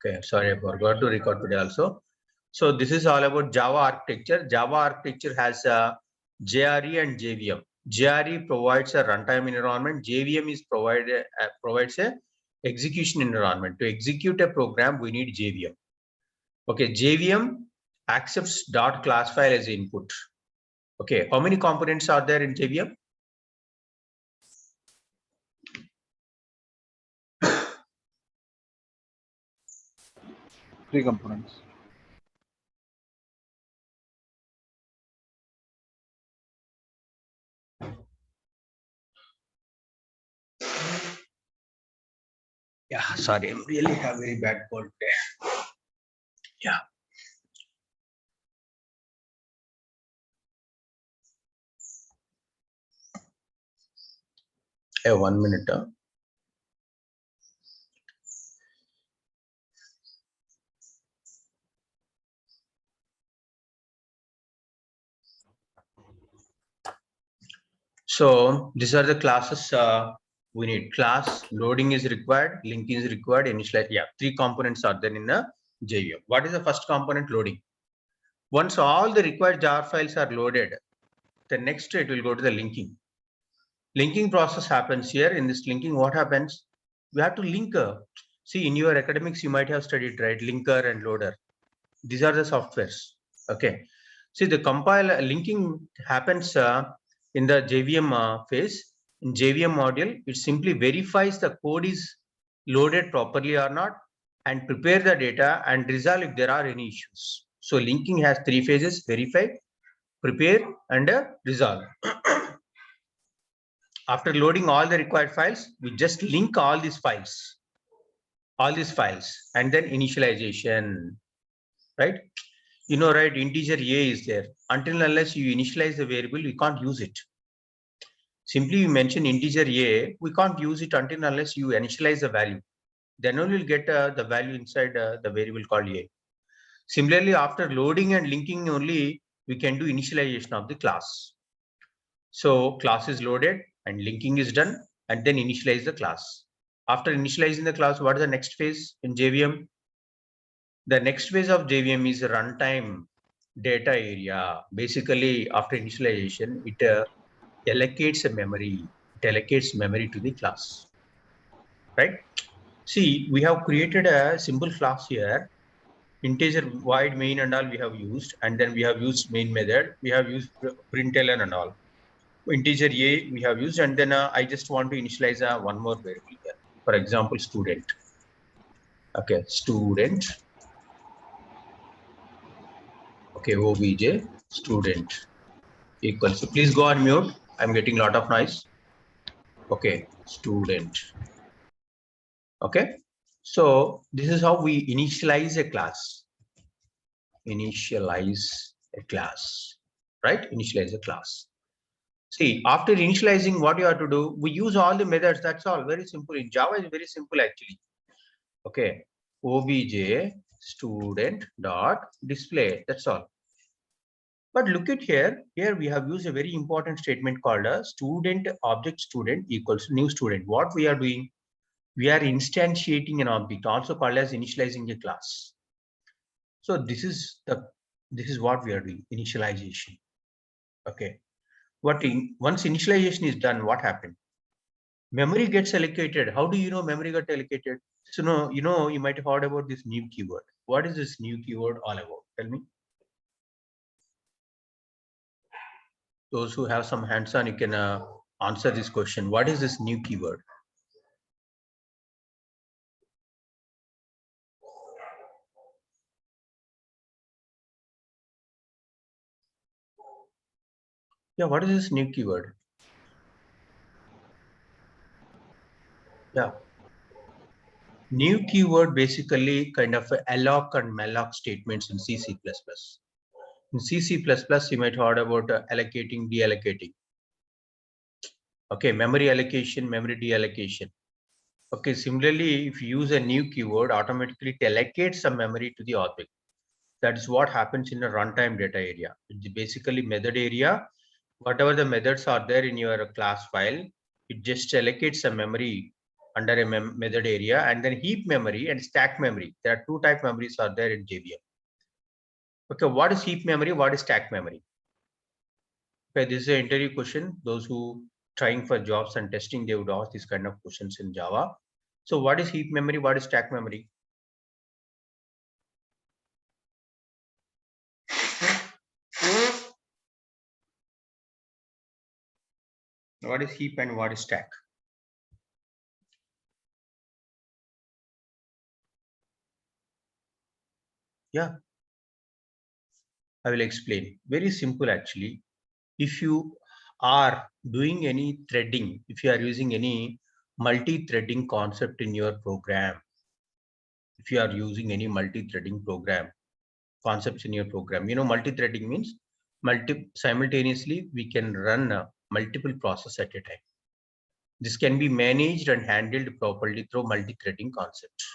Okay, sorry, I forgot to record today also. So this is all about Java architecture. Java architecture has a JRE and JVM. JRE provides a runtime environment. JVM is provides a execution environment. To execute a program, we need JVM. Okay, JVM accepts .class file as input. Okay, how many components are there in JVM? Three components. Yeah, sorry, I'm really have very bad cold today. Yeah. Hey, 1 minute. So these are the classes we need. Class loading is required, linking is required, initialize. Yeah, three components are there in a JVM. What is the first component? Loading. Once all the required jar files are loaded, the next it will go to the linking. Linking process happens here. In this linking, what happens? We have to link. See, in your academics, you might have studied, right? Linker and loader. These are the softwares. Okay. See, the compile linking happens in the JVM phase. In JVM module, it simply verifies the code is loaded properly or not, and prepare the data and resolve if there are any issues. So linking has three phases: verify, prepare, and resolve. After loading all the required files, we just link all these files, and then initialization, right? You know, right? Integer a is there. Until unless you initialize the variable, we can't use it. Simply you mention integer a, we can't use it until unless you initialize the value. Then only you'll get the value inside the variable called a. Similarly, after loading and linking only, we can do initialization of the class. So class is loaded and linking is done, and then initialize the class. After initializing the class, what is the next phase in JVM? The next phase of JVM is runtime data area. Basically, after initialization, it allocates a memory. It allocates memory to the class, right? See, we have created a simple class here. Integer void main and all we have used, and then we have used main method. We have used println and all. Integer a we have used, and then I just want to initialize one more variable here. For example, student. Okay, student. Okay, obj student equals. So please go on mute. I'm getting a lot of noise. Okay, student. Okay, so this is how we initialize a class. Initialize a class, right? Initialize a class. See, after initializing, what you have to do, we use all the methods. That's all. Very simple. In Java, is very simple actually. Okay, obj student dot display. That's all. But look at here. Here we have used a very important statement called a student object student equals new student. What we are doing? We are instantiating an object, also called as initializing a class. So this is what we are doing, initialization. Okay. Once initialization is done, what happened? Memory gets allocated. How do you know memory got allocated? So no, you might have heard about this new keyword. What is this new keyword all about? Tell me. Those who have some hands-on, you can answer this question. What is this new keyword? Yeah, what is this new keyword? Yeah. New keyword basically kind of alloc and malloc statements in C++. In C++, you might have heard about allocating, deallocating. Okay, memory allocation, memory deallocation. Okay, similarly, if you use a new keyword, automatically it allocates some memory to the object. That is what happens in a runtime data area. It's basically method area. Whatever the methods are there in your class file, it just allocates some memory under a method area, and then heap memory and stack memory. There are two type memories are there in JVM. Okay, what is heap memory? What is stack memory? Okay, this is an interview question. Those who trying for jobs and testing, they would ask these kind of questions in Java. So what is heap memory? What is stack memory? What is heap and what is stack? Yeah, I will explain. Very simple actually. If you are doing any threading, if you are using any multi-threading concept in your program, if you are using any multi-threading program concepts in your program, you know, multi-threading means simultaneously we can run multiple process at a time. This can be managed and handled properly through multi-threading concepts.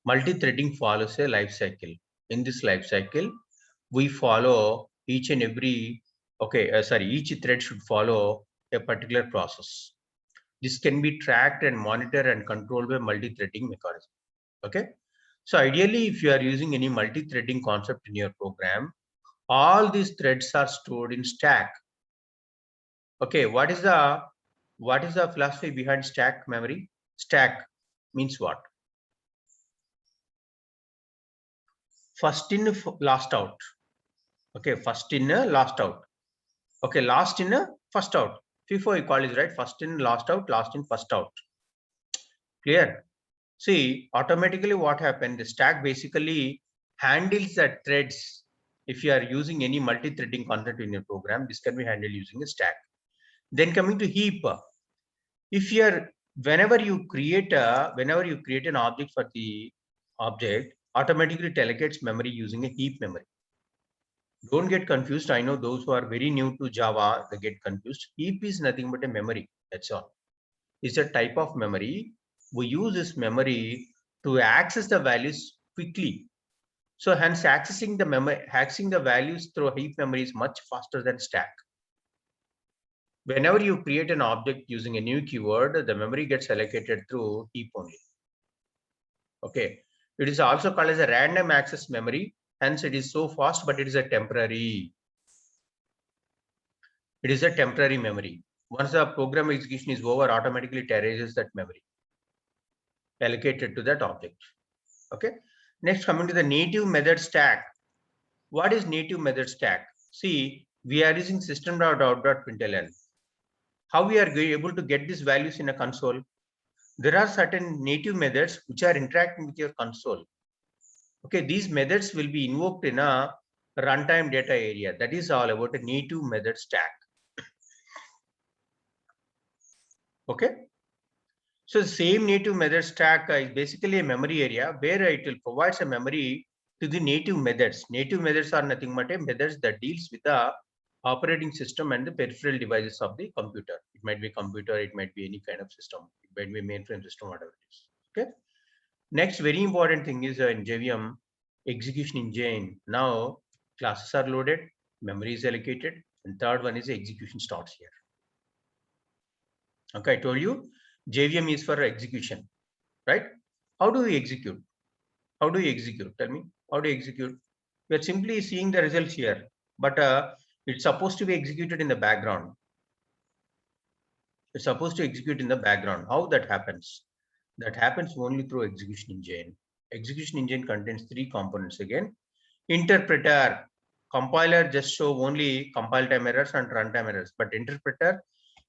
Multi-threading follows a life cycle. In this life cycle, we follow each and every, each thread should follow a particular process. This can be tracked and monitored and controlled by multi-threading mechanism. Okay. So ideally, if you are using any multi-threading concept in your program, all these threads are stored in stack. Okay, what is the philosophy behind stack memory? Stack means what? First in, last out. Okay, first in, last out. Okay, last in, first out. FIFO equal is right. First in, last out, last in, first out. Clear? See, automatically what happened? The stack basically handles the threads. If you are using any multi-threading concept in your program, this can be handled using a stack. Then coming to heap, if you are whenever you create an object for the object, automatically it allocates memory using a heap memory. Don't get confused. I know those who are very new to Java, they get confused. Heap is nothing but a memory. That's all. It's a type of memory. We use this memory to access the values quickly. So hence accessing the values through a heap memory is much faster than stack. Whenever you create an object using a new keyword, the memory gets allocated through heap only. Okay. It is also called as a random access memory. Hence it is so fast, but it is a temporary. It is a temporary memory. Once the program execution is over, automatically it erases that memory allocated to that object. Okay. Next, coming to the native method stack. What is native method stack? See, we are using system.out.println. How we are able to get these values in a console? There are certain native methods which are interacting with your console. Okay, these methods will be invoked in a runtime data area. That is all about a native method stack. Okay. So the same native method stack is basically a memory area where it will provide a memory to the native methods. Native methods are nothing but a methods that deals with the operating system and the peripheral devices of the computer. It might be computer, it might be any kind of system, it might be mainframe system, whatever it is. Okay. Next, very important thing is in JVM execution engine. Now classes are loaded, memory is allocated, and third one is execution starts here. Okay, I told you JVM is for execution, right? How do we execute? How do you execute? Tell me, how do you execute? We are simply seeing the results here, but it's supposed to be executed in the background. It's supposed to execute in the background. How that happens? That happens only through execution engine. Execution engine contains three components again. Interpreter, compiler just show only compile time errors and runtime errors, but interpreter,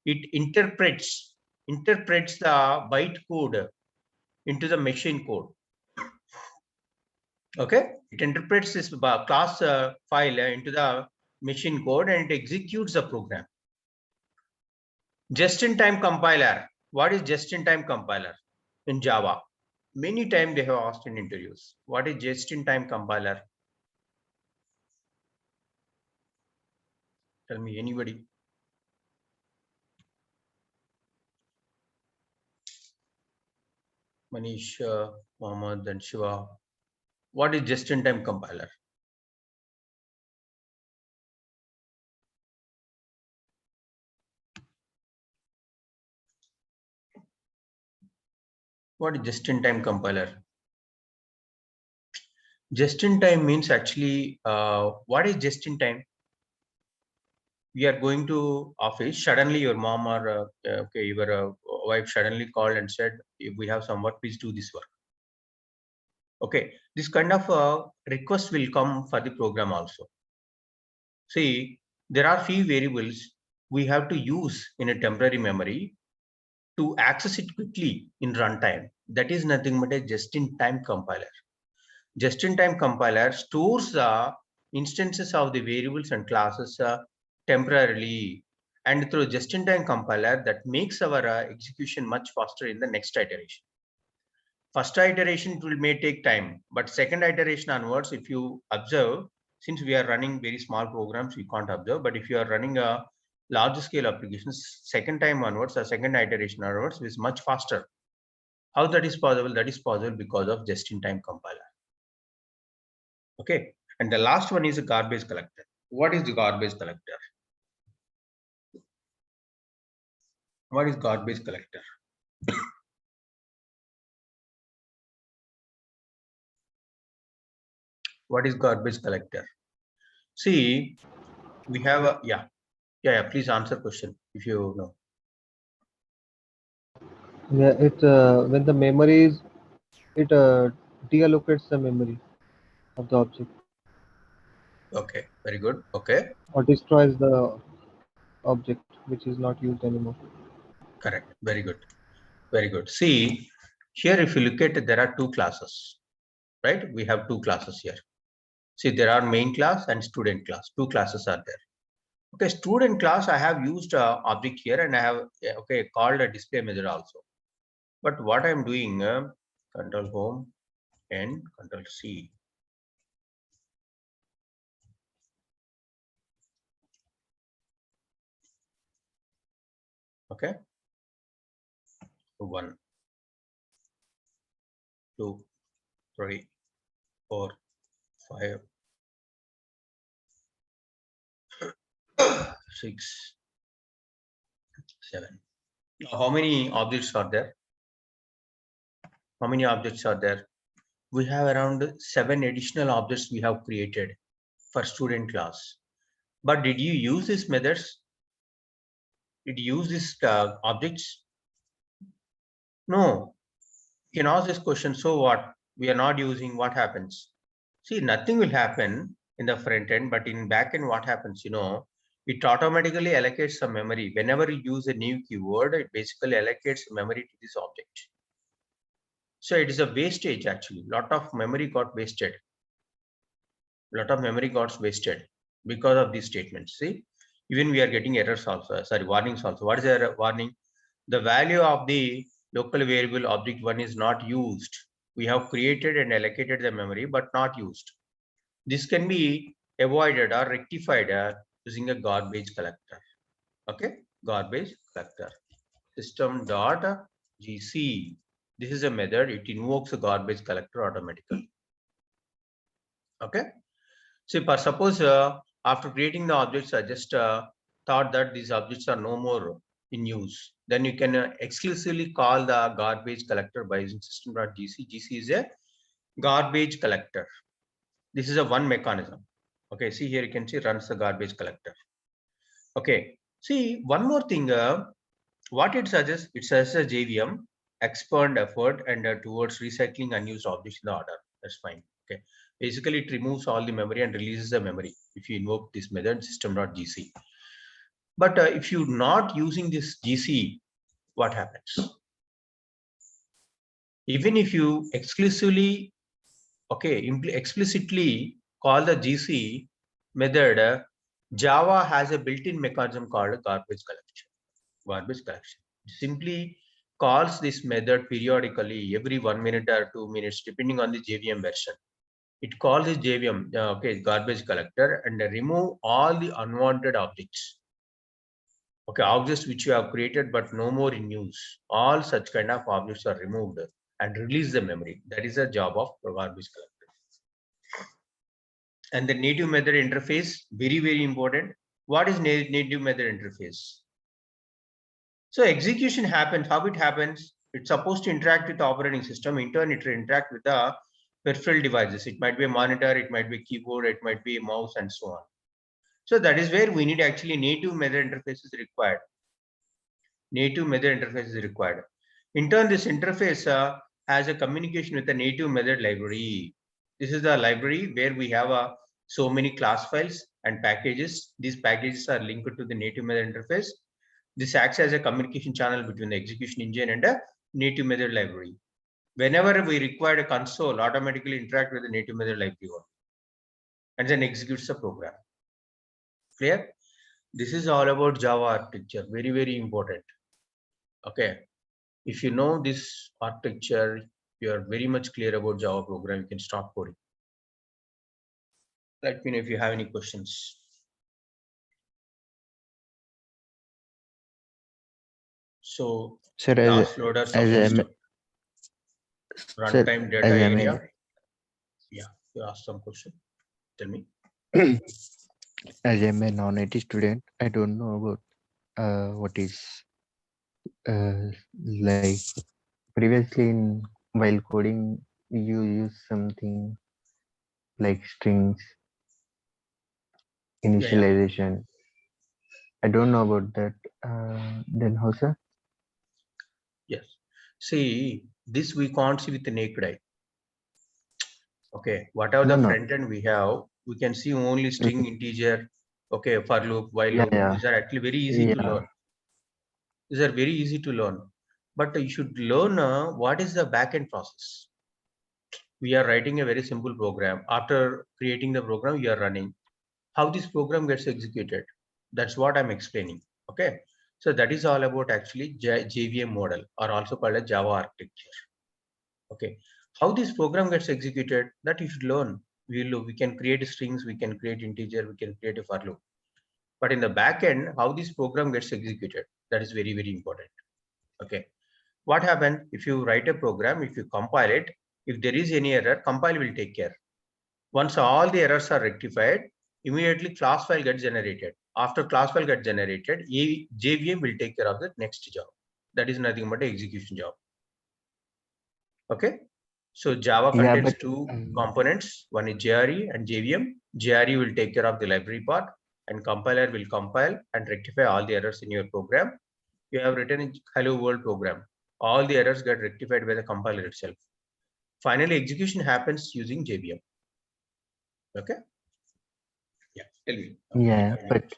it interprets the byte code into the machine code. Okay, it interprets this class file into the machine code and it executes the program. Just-in-time compiler. What is just-in-time compiler in Java? Many times they have asked in interviews. What is just-in-time compiler? Tell me, anybody? Manish, Mohammed, and Shiva. What is just-in-time compiler? What is just-in-time compiler? Just-in-time means actually, what is just-in-time? We are going to office, suddenly your mom or your wife suddenly called and said, if we have some work, please do this work. Okay, this kind of request will come for the program also. See, there are few variables we have to use in a temporary memory to access it quickly in runtime. That is nothing but a just-in-time compiler. Just-in-time compiler stores the instances of the variables and classes temporarily, and through just-in-time compiler that makes our execution much faster in the next iteration. First iteration it will may take time, but second iteration onwards, if you observe, since we are running very small programs, we can't observe, but if you are running a large scale applications, second time onwards or second iteration onwards is much faster. How that is possible? That is possible because of just-in-time compiler. Okay, and the last one is a garbage collector. What is the garbage collector? What is garbage collector? What is garbage collector? See, we have a yeah. Please answer question if you know. Yeah, it when the memory is it deallocates the memory of the object Okay, very good. Okay, or destroys the object which is not used anymore. correct. Very good. Very good. See, here if you look at it, there are two classes, right? We have two classes here. See, there are main class and student class. Two classes are there. Okay, student class, I have used object here and I have called a display method also. But what I'm doing, control home and control C. Okay, 1, 2, 3, 4, 5, 6, 7. Now, how many objects are there? How many objects are there? We have around 7 additional objects we have created for student class. But did you use these methods? Did you use these objects? No. You can ask this question, so what? We are not using, what happens? See, nothing will happen in the front end, but in back end, what happens? It automatically allocates some memory. Whenever you use a new keyword, it basically allocates memory to this object. So it is a wastage actually. Lot of memory got wasted. Lot of memory got wasted because of these statements. See, even we are getting errors also, warnings also. What is the warning? The value of the local variable object 1 is not used. We have created and allocated the memory, but not used. This can be avoided or rectified using a garbage collector. Okay, garbage collector. System.gc. This is a method. It invokes a garbage collector automatically. Okay. So suppose after creating the objects, I just thought that these objects are no more in use. Then you can exclusively call the garbage collector by using system.gc. GC is a garbage collector. This is a one mechanism. Okay, see here you can see runs the garbage collector. Okay, see one more thing. What it suggests? It suggests a JVM, expand effort and towards recycling unused objects in the order. That's fine. Okay, basically it removes all the memory and releases the memory if you invoke this method system.gc. But if you're not using this GC, what happens? Even if you explicitly call the GC method, Java has a built-in mechanism called garbage collection. Garbage collection simply calls this method periodically every 1 minute or 2 minutes, depending on the JVM version. It calls this JVM, garbage collector, and remove all the unwanted objects. Okay, objects which you have created but no more in use. All such kind of objects are removed and release the memory. That is the job of garbage collector. And the native method interface, very, very important. What is native method interface? So execution happens, how it happens? It's supposed to interact with the operating system. In turn, it will interact with the peripheral devices. It might be a monitor, it might be a keyboard, it might be a mouse, and so on. So that is where we need actually native method interfaces required. Native method interface is required. In turn, this interface has a communication with the native method library. This is the library where we have so many class files and packages. These packages are linked to the native method interface. This acts as a communication channel between the execution engine and a native method library. Whenever we require a console, automatically interact with the native method library and then executes the program. Clear? This is all about Java architecture. Very, very important. Okay. If you know this architecture, you are very much clear about Java program, you can start coding. Let me know if you have any questions. So, Sir, class loader subsystem, runtime data area. Yeah, you ask some question. Tell me. as I'm a non-IT student, I don't know about what is like previously while coding you use something like strings initialization. I don't know about that. Then how, sir? Yes. See, this we can't see with the naked eye. Okay, whatever the front end we have, we can see only string, integer, okay, for loop, while loop. These are actually very easy to learn. These are very easy to learn, but you should learn what is the backend process. We are writing a very simple program. After creating the program, you are running. How this program gets executed? That's what I'm explaining. Okay, so that is all about actually JVM model, or also called a Java architecture. Okay, how this program gets executed, that you should learn. We can create strings, we can create integer, we can create a for loop. But in the back end, how this program gets executed, that is very, very important. Okay, what happens if you write a program, if you compile it, if there is any error, compile will take care. Once all the errors are rectified, immediately class file gets generated. After class file gets generated, JVM will take care of the next job. That is nothing but an execution job. Okay, so Java contains two components. One is JRE and JVM. JRE will take care of the library part, and compiler will compile and rectify all the errors in your program. You have written a hello world program. All the errors get rectified by the compiler itself. Finally, execution happens using JVM. Okay. Yeah. Tell me. Yeah, but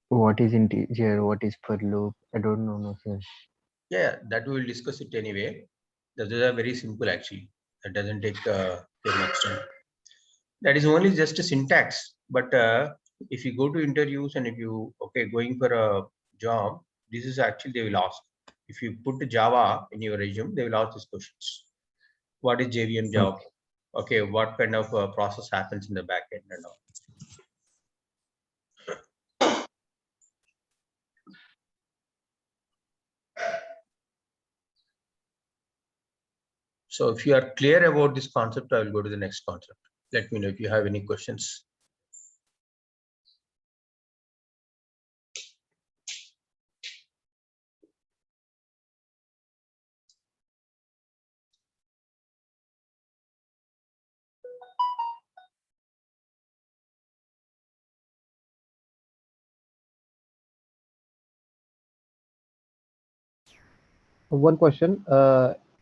what is integer? What is for loop? I don't know, no, sir. Yeah, that we will discuss it anyway. Those are very simple actually. That doesn't take very much time. That is only just a syntax. But if you go to interviews and if you going for a job, this is actually they will ask. If you put Java in your resume, they will ask these questions. What is JVM job? Okay, what kind of process happens in the backend and all. So if you are clear about this concept, I will go to the next concept. Let me know if you have any questions. One question.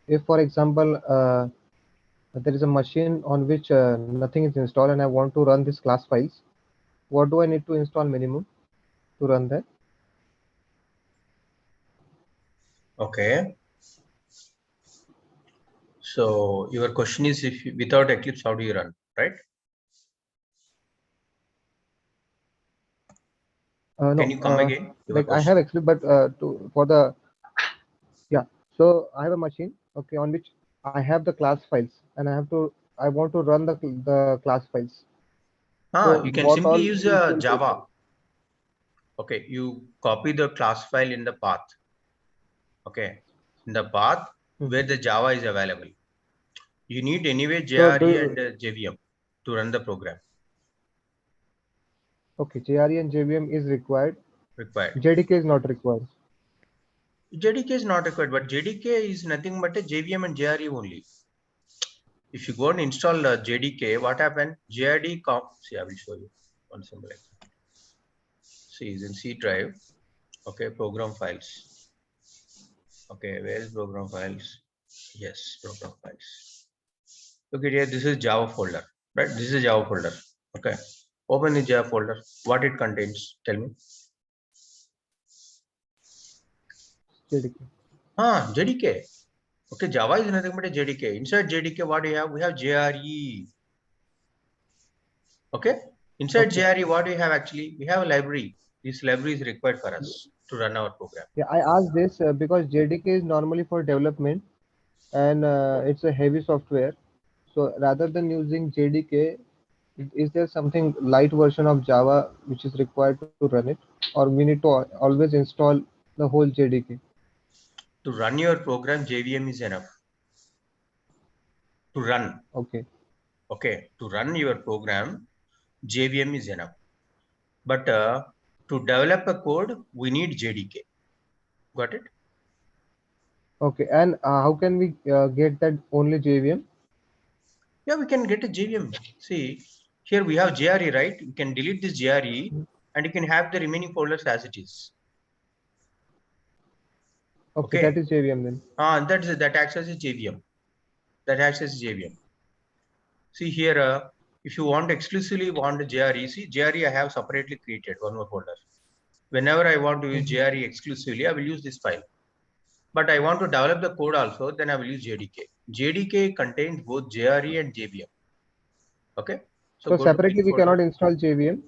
If, for example, there is a machine on which nothing is installed and I want to run this class files, what do I need to install minimum to run that? Okay. So your question is, if you, without Eclipse, how do you run, right? No, can you come again? Like I have Eclipse, but so I have a machine, okay, on which I have the class files, and I want to run the class files. So you can simply use Java. Okay, you copy the class file in the path. Okay, in the path where the Java is available. You need anyway JRE and JVM to run the program. Okay, JRE and JVM is required. Required. JDK is not required. JDK is not required, but JDK is nothing but a JVM and JRE only. If you go and install JDK, what happened? JRD see, I will show you one simple example. See, is in C drive. Okay, program files. Okay, where is program files? Yes, program files. Okay, here this is Java folder, right? This is Java folder. Okay, open the Java folder. What it contains? Tell me. JDK. JDK. Okay, Java is nothing but a JDK. Inside JDK, what do you have? We have JRE. Okay, inside Okay. JRE, what do we have actually? We have a library. This library is required for us to run our program. Yeah, I asked this because JDK is normally for development, and it's a heavy software. So rather than using JDK, is there something light version of Java which is required to run it, or we need to always install the whole JDK? To run your program, JVM is enough. To run. Okay. Okay, to run your program, JVM is enough. But to develop a code, we need JDK. Got it? Okay, and how can we get that only JVM? Yeah, we can get a JVM. See, here we have JRE, right? We can delete this JRE and you can have the remaining folders as it is. Okay, Okay. that is JVM then. That acts as a JVM. That acts as JVM. See here, if you want exclusively want JRE, see JRE I have separately created one more folder. Whenever I want to use JRE exclusively, I will use this file. But I want to develop the code also, then I will use JDK. JDK contains both JRE and JVM. Okay. So separately we cannot install JVM.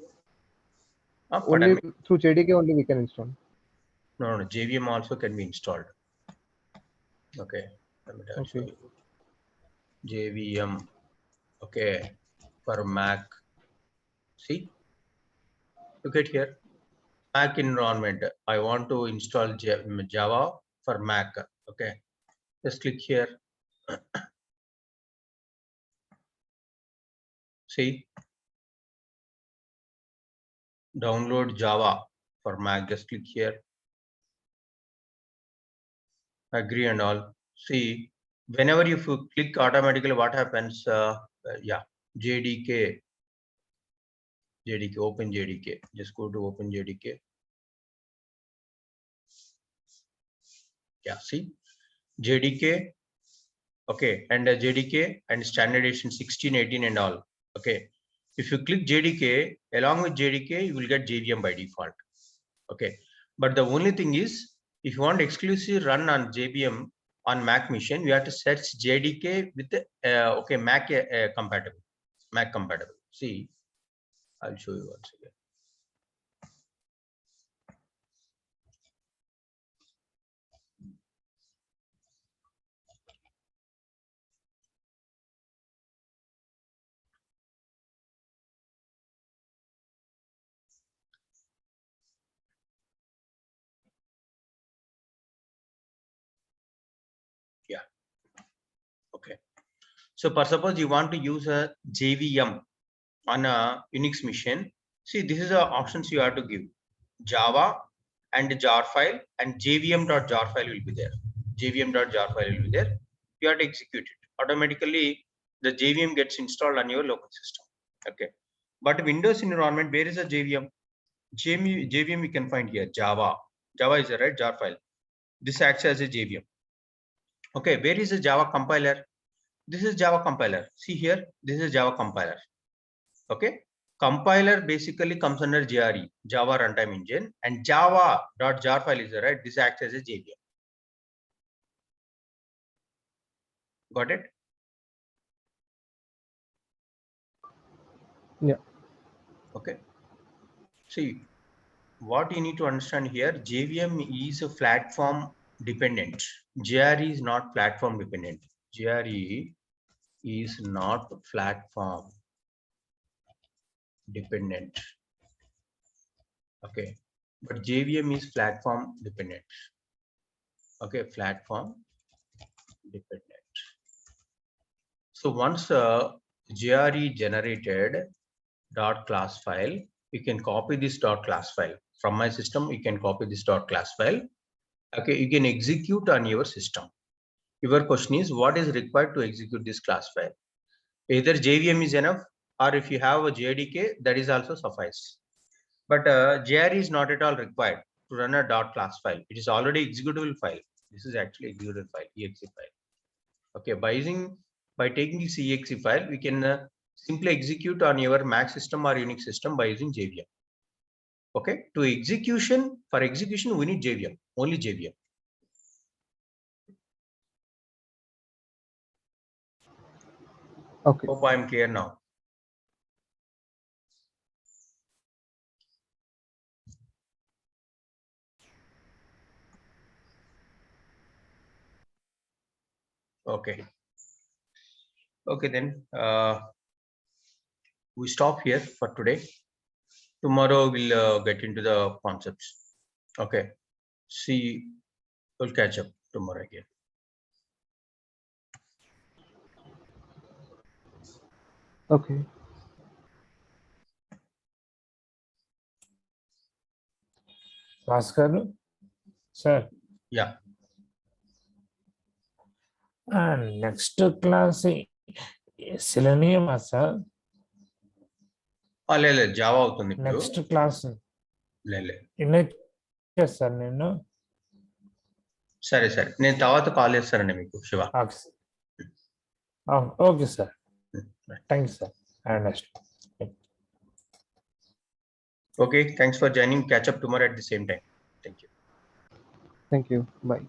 Only through JDK only we can install. No, JVM also can be installed. Okay. Let me show you. JVM. Okay. For Mac. See. Look at here. Mac environment. I want to install Java for Mac. Okay. Just click here. See. Download Java for Mac. Just click here. Agree and all. See, whenever you click automatically, what happens? Yeah, JDK. Open JDK. Just go to open JDK. Yeah, see, JDK. Okay, and JDK and standard edition 16, 18 and all. Okay, if you click JDK, along with JDK, you will get JVM by default. Okay, but the only thing is, if you want exclusive run on JVM on Mac machine, you have to search JDK with okay, Mac compatible. Mac compatible. See, I'll show you once again. Yeah. Okay. So, for suppose you want to use a JVM on a Unix machine. See, this is the options you have to give. Java and jar file and jvm.jar file will be there. jvm.jar file will be there. You have to execute it. Automatically, the JVM gets installed on your local system. Okay. But Windows environment, where is the JVM? JVM we can find here. Java. Java is the right jar file. This acts as a JVM. Okay. Where is the Java compiler? This is Java compiler. See here. This is Java compiler. Okay. Compiler basically comes under JRE, Java Runtime Engine, and java.jar file is there, right? This acts as a JVM. Got it? Yeah. Okay. See, what you need to understand here, JVM is a platform dependent. JRE is not platform dependent. JRE is not platform dependent. Okay. But JVM is platform dependent. Okay, platform dependent. So once JRE generated dot class file, you can copy this dot class file from my system. You can copy this dot class file Okay, you can execute on your system. Your question is, what is required to execute this class file? Either JVM is enough, or if you have a JDK, that is also suffice. But JR is not at all required to run a .class file. It is already executable file. This is actually executable file, exe file. Okay, by taking this exe file, we can simply execute on your Mac system or Unix system by using JVM. Okay, for execution, we need JVM, only JVM. Okay. Hope I am clear now. Okay. Okay, then we stop here for today. Tomorrow we'll get into the concepts. Okay. See, we'll catch up tomorrow again. Okay. Bhaskar, sir. Yeah. Next class, Selenium, sir. లేదు Java అవుతుంది ఇప్పుడు. Next class. లేదు. Sir నేను సరే నేను తర్వాత call చేస్తానండి మీకు Shiva. Okay sir, thank you sir. Okay, thanks for joining. Catch up tomorrow at the same time. Thank you. Thank you. Bye.